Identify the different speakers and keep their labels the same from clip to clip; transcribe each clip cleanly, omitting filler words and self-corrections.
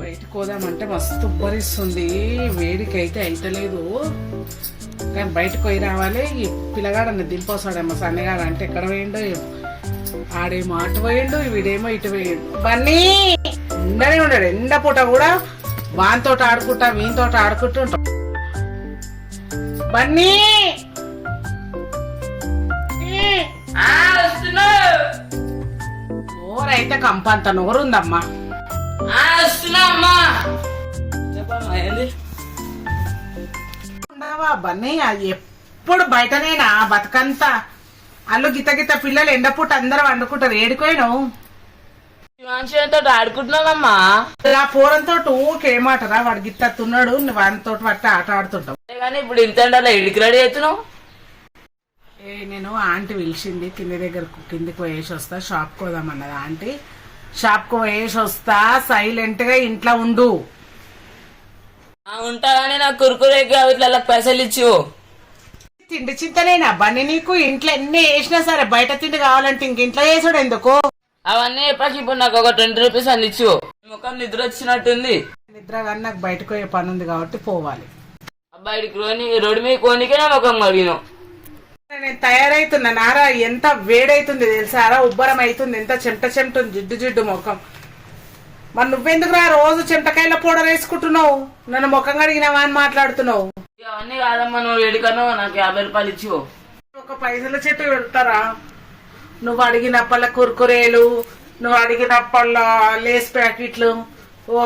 Speaker 1: బయటకు పోదామంటే మస్తు ఉబ్బరిస్తుంది, వేడికి అయితే అయితలేదు. కానీ బయటకు పోయి రావాలి. ఈ పిల్లగాడన్న దింపొస్తాడేమో సన్నగాడు, అంటే ఎక్కడ పోయిండో ఆడేమో అటు పోయిండు, వీడేమో ఇటు పోయిండు. బన్నీ ఎండనే ఉన్నాడు, ఎండ పూట కూడా వానితో ఆడుకుంటా వీనితో ఆడుకుంటూ ఉంటాం. బన్నీ నోరైతే కంపంత నోరుందమ్మా. బన్నీ ఎప్పుడు బయటనేనా బతుకంతా? అల్లు గిత గిత పిల్లలు ఎండపూట అందరూ వండుకుంటారు. ఏడుకోయినావు?
Speaker 2: ఆడుకుంటున్నావమ్మా.
Speaker 1: ఆ పూరంతో ఊకేమాటరా, వాడు గిత్తతున్నాడు, వాడితో పట్టి ఆట ఆడుతుంటావు.
Speaker 2: కానీ ఇప్పుడు ఇంత ఇడికి రెడీ అవుతున్నావు?
Speaker 1: నేను ఆంటీ పిలిచింది కింది దగ్గరకు, కిందికి పోయేసి వస్తా, షాప్కి పోదామన్నది ఆంటీ. షాప్కి పోయేసి వస్తా, సైలెంట్ గా ఇంట్లో ఉండు.
Speaker 2: ఉంటా కానీ నాకు కురుకురే ఇట్లా పైసలు ఇచ్చు.
Speaker 1: తిండి చింతలేనా బన్నీ నీకు? ఇంట్లో ఎన్ని వేసినా సరే బయట తిండి కావాలంటే ఇంక ఇంట్లో వేసాడు ఎందుకు?
Speaker 2: అవన్నీ చెప్పాక ఇప్పుడు నాకు ఒక 20 రూపీస్ అని ఇచ్చు. ముఖం నిద్ర వచ్చినట్టుంది.
Speaker 1: నిద్ర కానీ నాకు బయటకు పోయే పని ఉంది కాబట్టి పోవాలి.
Speaker 2: బయటికి రోడ్డు మీద కోనికే నా ముఖం కడిగినావు.
Speaker 1: నేను తయారైతున్నా నారా, ఎంత వేడైతుంది తెలుసారా, ఉబ్బరం అవుతుంది, ఎంత చెమట చెమటుంది, జిడ్డు జిడ్డు ముఖం. మరి నువ్వెందుకు రా రోజు చెమటకాయల పౌడర్ వేసుకుంటున్నావు? నన్ను ముఖం కడిగినావా అని మాట్లాడుతున్నావు.
Speaker 2: అవన్నీ కాదమ్మా, నువ్వు వేడికన్నా నాకు 50 రూపాయలు ఇచ్చు.
Speaker 1: ఒక పైసల చెట్టు పెడతారా? నువ్వు అడిగినప్పల కుర్కురేలు, నువ్వు అడిగినప్పల లేస్ ప్యాకెట్లు,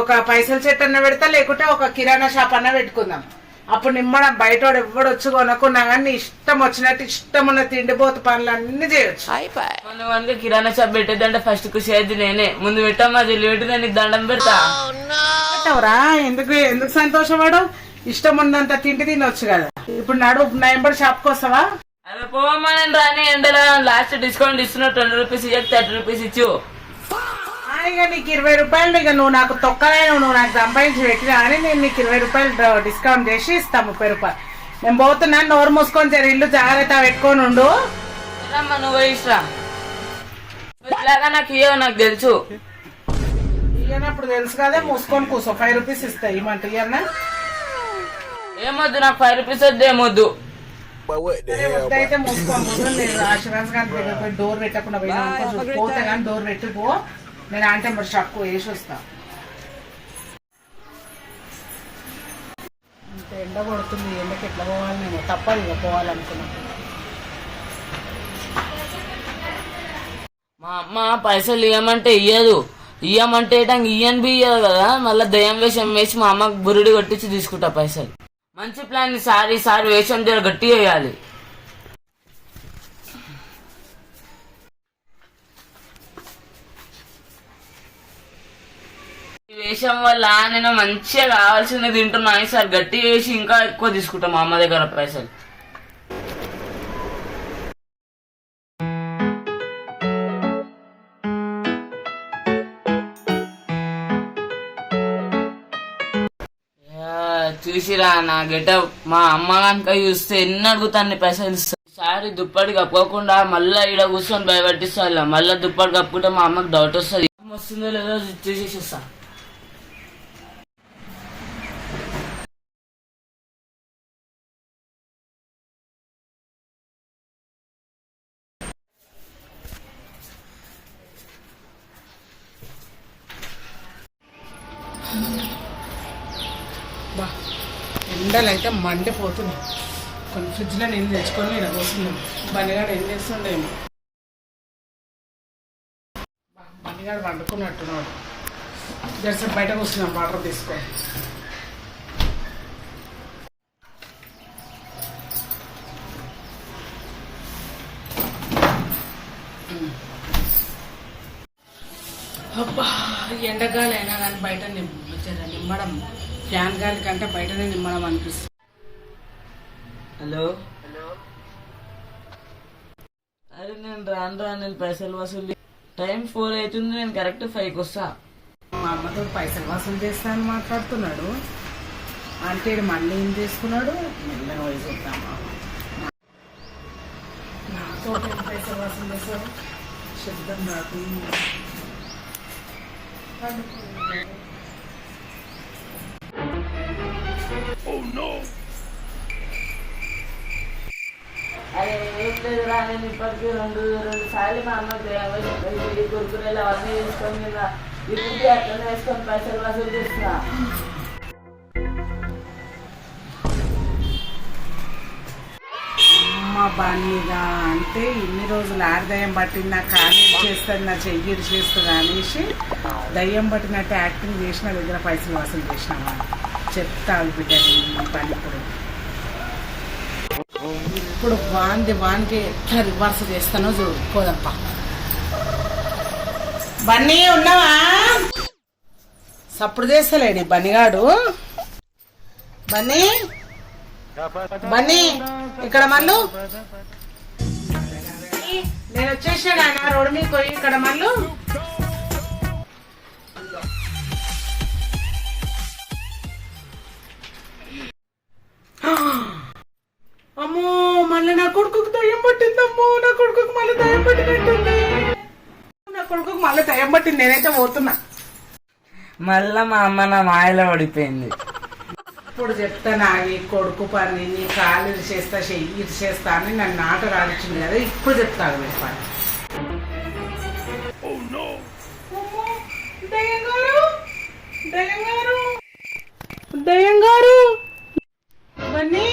Speaker 1: ఒక పైసల చెట్టు అన్న పెడతా, లేకుంటే ఒక కిరాణా షాప్ అన్న పెట్టుకుందాం. అప్పుడు నిమ్మడం బయటోడు ఎవడు వచ్చి కొనుక్కున్నా కానీ ఇష్టం వచ్చినట్టు ఇష్టం ఉన్న తిండిపోతు పనులు అన్ని చేయొచ్చు.
Speaker 2: మనం కిరాణా షాప్ పెట్టేదంటే ఫస్ట్ కు చేద్ది నేనే. ముందు పెట్టమ్మా, జల్లి పెట్టి నేను దండం పెడతా.
Speaker 1: పెట్టవరా? ఎందుకు ఎందుకు సంతోషపడు? ఇష్టం ఉన్నంత తిండి తినొచ్చు కదా. ఇప్పుడు నడు నయంబడి షాప్కి వస్తావా?
Speaker 2: అదే పోవమ్మా, నేను రాని ఎండలో లాస్ట్ డిస్కౌంట్ ఇస్తున్నా. 20 రూపీస్ ఇచ్చి 30 రూపీస్ ఇచ్చు.
Speaker 1: ఇక నీకు 20 రూపాయలు, ఇక నువ్వు నాకు తొక్కలైన నువ్వు నాకు సంపాదించి పెట్టినా అని నేను నీకు 20 రూపాయలు డిస్కౌంట్ చేసి ఇస్తా. 30 రూపాయలు. నేను పోతున్నాను, నోరు మూసుకొని సరే ఇల్లు జాగ్రత్త పెట్టుకొని ఉండు.
Speaker 2: నువ్వు ఇష్టం ఇలాగా నాకు ఇయ్యవు, నాకు తెలుసు.
Speaker 1: ఇయ్యనప్పుడు తెలుసు కదా, మూసుకొని కూర్చో. 5 రూపీస్ ఇస్తా, ఇమ్మంటే ఇయ్యన్నా?
Speaker 2: ఏమొద్దు, నాకు 5 రూపీస్ వద్దు, ఏమొద్దు.
Speaker 1: అయితే మూసుకోను. నేను ఆశీర్వాద్ గారి దగ్గర పోయి డోర్ పెట్టకుండా పోయినా పోతే కానీ డోర్ పెట్టిపో. నేను అంటే మరి షాప్కు వేసి వస్తా. ఇంత ఎండ కొడుతుంది, ఎండకి ఎట్లా పోవాలి? నేను తప్పదు ఇక పోవాలనుకున్నాను.
Speaker 2: మా అమ్మ పైసలు ఇయ్యమంటే ఇయ్యదు, ఇయ్యమంటే ఇయ్యని బి ఇయ్యదు కదా. మళ్ళీ దయ్యం వేషం వేసి మా అమ్మకు బురుడి కొట్టించి తీసుకుంటా పైసలు. మంచి ప్లాన్. ఈసారి వేషం జర గట్టి వేయాలి. ఈ వేషం వల్ల నేను మంచిగా కావాల్సింది తింటున్నా. ఈసారి గట్టి వేసి ఇంకా ఎక్కువ తీసుకుంటా మా అమ్మ దగ్గర పైసలు. చూసిరా నా గెటప్. మా అమ్మ కనుక చూస్తే ఎన్ని అడుగుతాను పైసలు ఇస్తా. సారీ దుప్పటి కప్పుకోకుండా మళ్ళా ఈడ కూర్చొని భయపట్టిస్తా. మళ్ళా దుప్పటి కప్పుకుంటే మా అమ్మకి డౌట్ వస్తుంది. వస్తుందో లేదో చూసేసిస్తా.
Speaker 1: ఎండలు అయితే మండిపోతున్నాయి. కొన్ని ఫ్రిడ్జ్లో నీళ్ళు తెచ్చుకొని ఇలా పోతున్నాం. బండిగాడు ఏం చేస్తుండేమో. బండిగాడు వండుకున్నట్టున్నాడు. జరసేపు బయట కూర్చున్నాం వాటర్ తీసుకొని. అబ్బా, ఎండగాలి అయినా కానీ బయట నిమ్మడం, ఫ్యాన్ గాలి కంటే బయటనే నిమ్మడం అనిపిస్తుంది.
Speaker 2: హలో, అరే నేను రాను పైసలు వసూలు. టైం 4 అవుతుంది, నేను కరెక్ట్ 5కి వస్తా.
Speaker 1: మా అమ్మతో పైసలు వసూలు చేస్తా అని మాట్లాడుతున్నాడు. అంటే మళ్ళీ ఏం చేసుకున్నాడు? మెల్లగా వయసు వద్దామా, నాతో పైసలు వసూలు చేస్తాడు. శబ్దం రాదు.
Speaker 2: లేదురా, నేను ఇప్పటికీ రెండు సార్లు మా అమ్మకి కురుకురేలు అవన్నీ వేసుకొని తిన్నా. ఇప్పుడు అట్లనే వేసుకొని పైసలు వసూలు చేస్తున్నా.
Speaker 1: అమ్మ బన్నీగా అంటే ఇన్ని రోజులు దయ్యం పట్టింది, నా కాలు చేస్తుంది, నా చెయ్యి చేస్తుంది అనేసి దయ్యం పట్టినట్టు యాక్టింగ్ చేసిన దగ్గర పైసలు వసూలు చేసినావా? చెప్తావు బిడ్డ పని. ఇప్పుడు వానికి ఎట్లా రివర్స్ చేస్తానో చూడుకోదప్ప. బన్నీ ఉన్నావా? సప్పుడు చేస్తలేడు బన్నీగాడు. బన్నీ బన్నీ ఇక్కడ మళ్ళు నేను వచ్చేసాడు ఆయన రోడ్డు మీద పోయి ఇక్కడ మళ్ళు. అమ్మో మళ్ళీ నా కొడుకుకి దయ్యం పట్టిందమ్మో, నా కొడుకుకి మళ్ళీ దయ్యం పట్టినట్టుంది. నా కొడుకుకి మళ్ళీ దయ్యం పట్టింది, నేనైతే పోతున్నా.
Speaker 2: మళ్ళా మా అమ్మ నా మాయలో పడిపోయింది.
Speaker 1: ఇప్పుడు చెప్తాను ఈ కొడుకు పని, నీ కాలు చేస్తా చెయ్యి చేస్తా అని నన్ను నాట రాడించింది కదా, ఇప్పుడు చెప్తాను మీ పని. దయ్యం గారు బన్నీ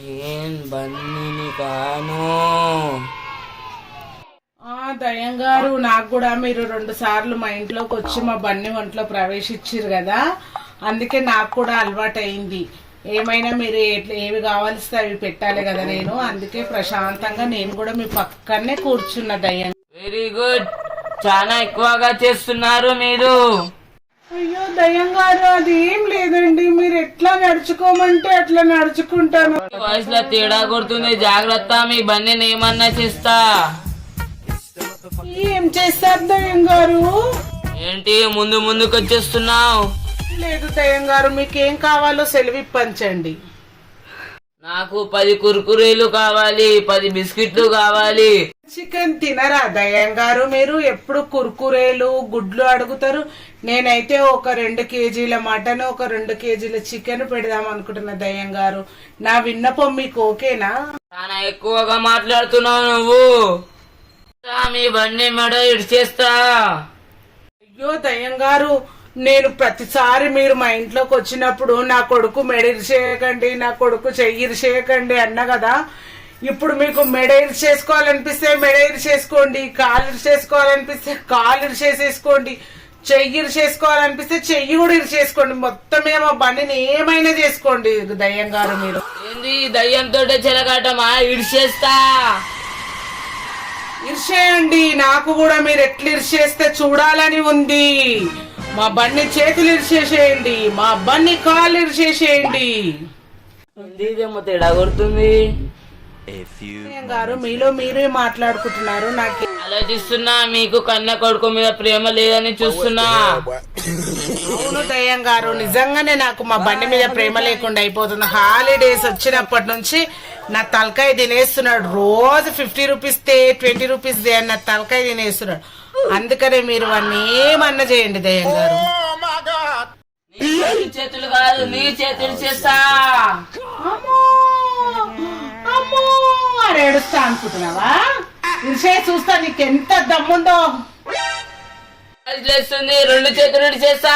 Speaker 2: నేను బన్నీని కాను.
Speaker 1: దయ్యం గారు నాకు కూడా మీరు 2 సార్లు మా ఇంట్లోకి వచ్చి మా బన్నీ ఒంట్లో ప్రవేశించారు కదా, అందుకే నాకు కూడా అలవాటు అయింది. ఏమైనా మీరు ఏవి కావాల్సి అవి పెట్టాలి కదా, నేను అందుకే ప్రశాంతంగా నేను కూడా మీ పక్కనే కూర్చున్న దయ్యం.
Speaker 2: వెరీ గుడ్, చాలా ఎక్కువగా చేస్తున్నారు మీరు.
Speaker 1: అయ్యో దయ్యం గారు అది ఏం లేదండి, మీరు ఎట్లా నడుచుకోమంటే అట్లా నడుచుకుంటాను.
Speaker 2: వాయిస్ లో తేడా కొడుతుంది, జాగ్రత్త. మీ బన్నీని ఏమన్నా చేస్తా.
Speaker 1: ఏం చేస్తారు దయ్యం గారు?
Speaker 2: ఏంటి ముందుకు వచ్చేస్తున్నావు?
Speaker 1: లేదు దయ్యం గారు, మీకేం కావాలో సెలవు పంచండి.
Speaker 2: నాకు 10 కుర్కురేలు కావాలి, 10 బిస్కెట్లు కావాలి.
Speaker 1: చికెన్ తినరా దయ్యం గారు? మీరు ఎప్పుడు కుర్కురేలు గుడ్లు అడుగుతారు. నేనైతే ఒక 2 కేజీల మటన్, ఒక 2 కేజీల చికెన్ పెడదాం అనుకుంటున్నా దయ్యం గారు. నా విన్నపం మీకు ఓకేనా?
Speaker 2: చాలా ఎక్కువగా మాట్లాడుతున్నావు నువ్వు. మీ బండి మెడ ఇడిచేస్తా.
Speaker 1: అయ్యో దయ్యం గారు, నేను ప్రతిసారి మీరు మా ఇంట్లోకి వచ్చినప్పుడు నా కొడుకు మెడ ఇరిచేయకండి, నా కొడుకు చెయ్యి ఇరిచేయకండి అన్న కదా. ఇప్పుడు మీకు మెడ ఇరిచేసుకోవాలనిపిస్తే మెడ ఇరిచేసుకోండి, కాలు ఇరిచేసుకోవాలనిపిస్తే కాలు ఇరిచేసేసుకోండి, చెయ్యి ఇరిచేసుకోవాలనిపిస్తే చెయ్యి కూడా ఇరిచేసుకోండి. మొత్తమే మా బండిని ఏమైనా చేసుకోండి దయ్యం గారు. మీరు
Speaker 2: ఏంది దయ్యంతో చెలగాటమా? ఇడిచేస్తా.
Speaker 1: ఇరిచేయండి, నాకు కూడా మీరు ఎట్లా ఇరిచేస్తే చూడాలని ఉంది. మా బండి చేతులు ఇరిచేసేయండి, మా బండి కాళ్ళు ఇరిచేసేయండి.
Speaker 2: ఇదేమో తేడా కొడుతుంది.
Speaker 1: గారు మీలో మీరే మాట్లాడుకుంటున్నారు. నాకు
Speaker 2: ఆలోచిస్తున్నా, మీకు కన్న కొడుకు మీద ప్రేమ లేదని చూస్తున్నా.
Speaker 1: అవును దయ్యం గారు, నిజంగానే నాకు మా బండి మీద ప్రేమ లేకుండా అయిపోతుంది. హాలిడేస్ వచ్చినప్పటి నుంచి నా తలకాయ తినేస్తున్నాడు. రోజు 50 రూపీస్ తే 20 రూపీస్ దే అని నా తలకాయ తినేస్తున్నాడు. అందుకనే మీరు వాడిని ఏమన్నా చేయండి దయ్యం గారు.
Speaker 2: చేతులు కాదు, నీ చేతులు చేస్తా.
Speaker 1: ఏడుస్తా అనుకుంటున్నావా? ఇరిసే చూస్తా నీకు ఎంత దమ్ముందో.
Speaker 2: లేస్తుంది, 2 చేతులు చేస్తా.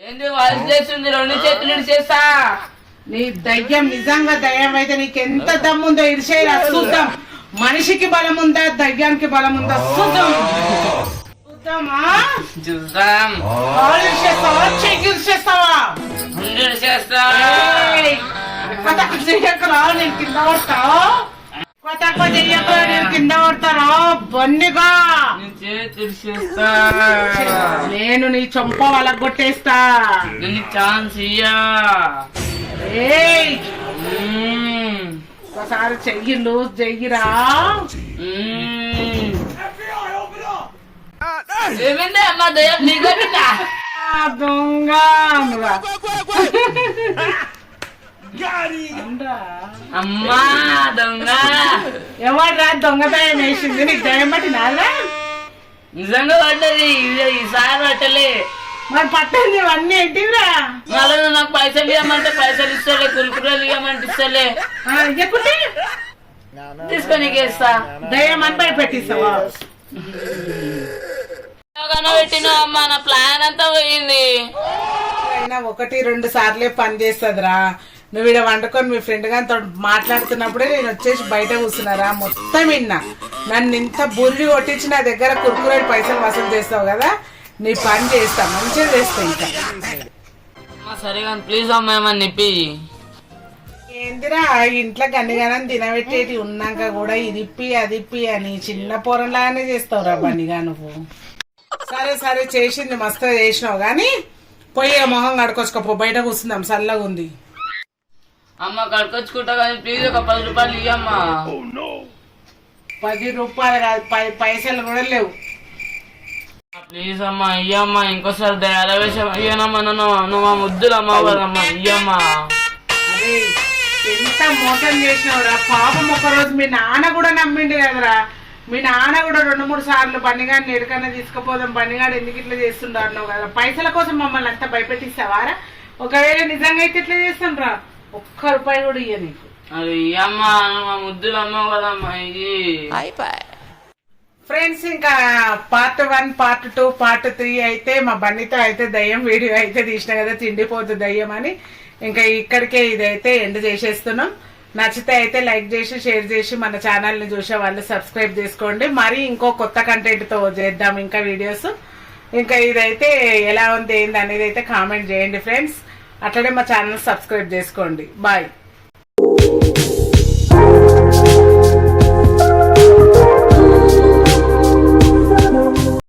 Speaker 2: ఏంది వాయిస్ లేస్తుంది, 2 చేతులు చేస్తా.
Speaker 1: నీ దయ్యం నిజంగా దయ్యం అయితే నీకెంత దమ్ముందో ఇరిసేలా చూద్దాం. మనిషికి బలం ఉందా, దయ్యానికి బలం ఉందా చూద్దాం. చూద్దామా?
Speaker 2: చూద్దాం.
Speaker 1: చేస్తావా, చెయ్యి చేస్తావా?
Speaker 2: చేస్తా.
Speaker 1: చెయ్యకరా, నేను కింద పడతా. తక్కువ చెయ్యకరా, నేను కింద పడతారా బండిగా.
Speaker 2: చేతులు చేస్తా.
Speaker 1: నేను నీ చొంప వలగొట్టేస్తా.
Speaker 2: ఛాన్స్ ఇయ్యా.
Speaker 1: ఒకసారి చెయ్యి లూజ్ చెయ్యిరా.
Speaker 2: ఏమైంది అమ్మా దయ్యం నీకొట్టిందా?
Speaker 1: దొంగ
Speaker 2: అమ్మా దొంగ.
Speaker 1: ఎవడ్రా దొంగ దయ్యం వేసింది? నీకు దయ్యం పట్టినారా?
Speaker 2: నిజంగా పడ్డది, ఈసారి పట్టలే.
Speaker 1: మరి పట్టండి ఇవన్నీ ఏంటిరా?
Speaker 2: మళ్ళీ నువ్వు నాకు పైసలు ఇవ్వమంటే పైసలు ఇస్తలే, కురుకురలు ఇవ్వమంటే ఇస్తలే.
Speaker 1: ఇవ్వకుంటే
Speaker 2: తీసుకొని ఇస్తా.
Speaker 1: దయ్యం అని భయపెట్టిస్తావా?
Speaker 2: పెట్టినా అమ్మా, నా ప్లాన్ అంతా పోయింది.
Speaker 1: అయినా 1-2 సార్లే పని చేస్తుందిరా. నువ్వు ఇక్కడ వండుకొని మీ ఫ్రెండ్ గారితో మాట్లాడుతున్నప్పుడే నేను వచ్చేసి బయట కూర్చున్నారా, మొత్తం విన్నా. నన్ను ఇంత బుర్రి కొట్టించి నా దగ్గర కురుకురేడు పైసలు వసూలు చేస్తావు కదా, నీ పని చేస్తా, మంచిగా చేస్తా. ఇంకా
Speaker 2: సరే కానీ ప్లీజ్ అమ్మా ఏమని చెప్పి.
Speaker 1: ఏందిరా ఇంట్లో గన్నిగానని తినబెట్టేటి ఉన్నాక కూడా ఇదిప్పి అదిప్పి అని చిన్న పొరంలాగానే చేస్తావురా బన్నిగా నువ్వు. సరే సరే చేసింది మస్తుగా చేసినావు గాని పోయి మొహం కడుకొచ్చుకోపో, బయట కూర్చుందాం, చల్లగా ఉంది.
Speaker 2: అమ్మ కడుకొచ్చుకుంటా కానీ ప్లీజ్ ఒక 10 రూపాయలు ఇయ్యమ్మా.
Speaker 1: 10 రూపాయలు కాదు, 10 పైసలు కూడా లేవు.
Speaker 2: ప్లీజ్ అమ్మా ఇయ్యమ్మా, ఇంకోసారి దయాల వేషం ఇయ్యనమ్మా, నువ్వు మా ముద్దులు అమ్మ కదమ్మా, ఇయ్యమ్మా.
Speaker 1: అరే ఎంత మోసం చేసినావురా పాపం. ఒకరోజు మీ నాన్న కూడా నమ్మిండు కదరా. మీ నాన్న కూడా 2-3 సార్లు బన్నిగాడిని ఎక్కడికన్నా తీసుకుపోదాం, బన్నిగాడు ఎందుకు ఇట్లా చేస్తుండ్రు అన్నావు కదా. పైసల కోసం మమ్మల్ని అంతా భయపెట్టిస్తావారా? ఒకవేళ నిజంగా అయితే ఇట్లా చేస్తాను, 1 రూపాయి కూడా ఇయ్య నీకు.
Speaker 2: అది ఇయ్యమ్మా, మా ముద్దులు అమ్మ కదమ్మా. ఇది
Speaker 1: ఫ్రెండ్స్ ఇంకా పార్ట్ 1, పార్ట్ 2, పార్ట్ 3 అయితే మా బన్నీతో అయితే దయ్యం వీడియో అయితే తీసిన కదా, తిండిపోతుంది దయ్యం అని. ఇంకా ఇక్కడికే ఇదైతే ఎండ్ చేసేస్తున్నాం. నచ్చితే అయితే లైక్ చేసి షేర్ చేసి మన ఛానల్ని చూసే వాళ్ళు సబ్స్క్రైబ్ చేసుకోండి. మరి ఇంకో కొత్త కంటెంట్తో చేద్దాం ఇంకా వీడియోస్. ఇంకా ఇదైతే ఎలా ఉంది ఏంది అనేది అయితే కామెంట్ చేయండి ఫ్రెండ్స్. అట్లనే మా ఛానల్ సబ్స్క్రైబ్ చేసుకోండి. బాయ్.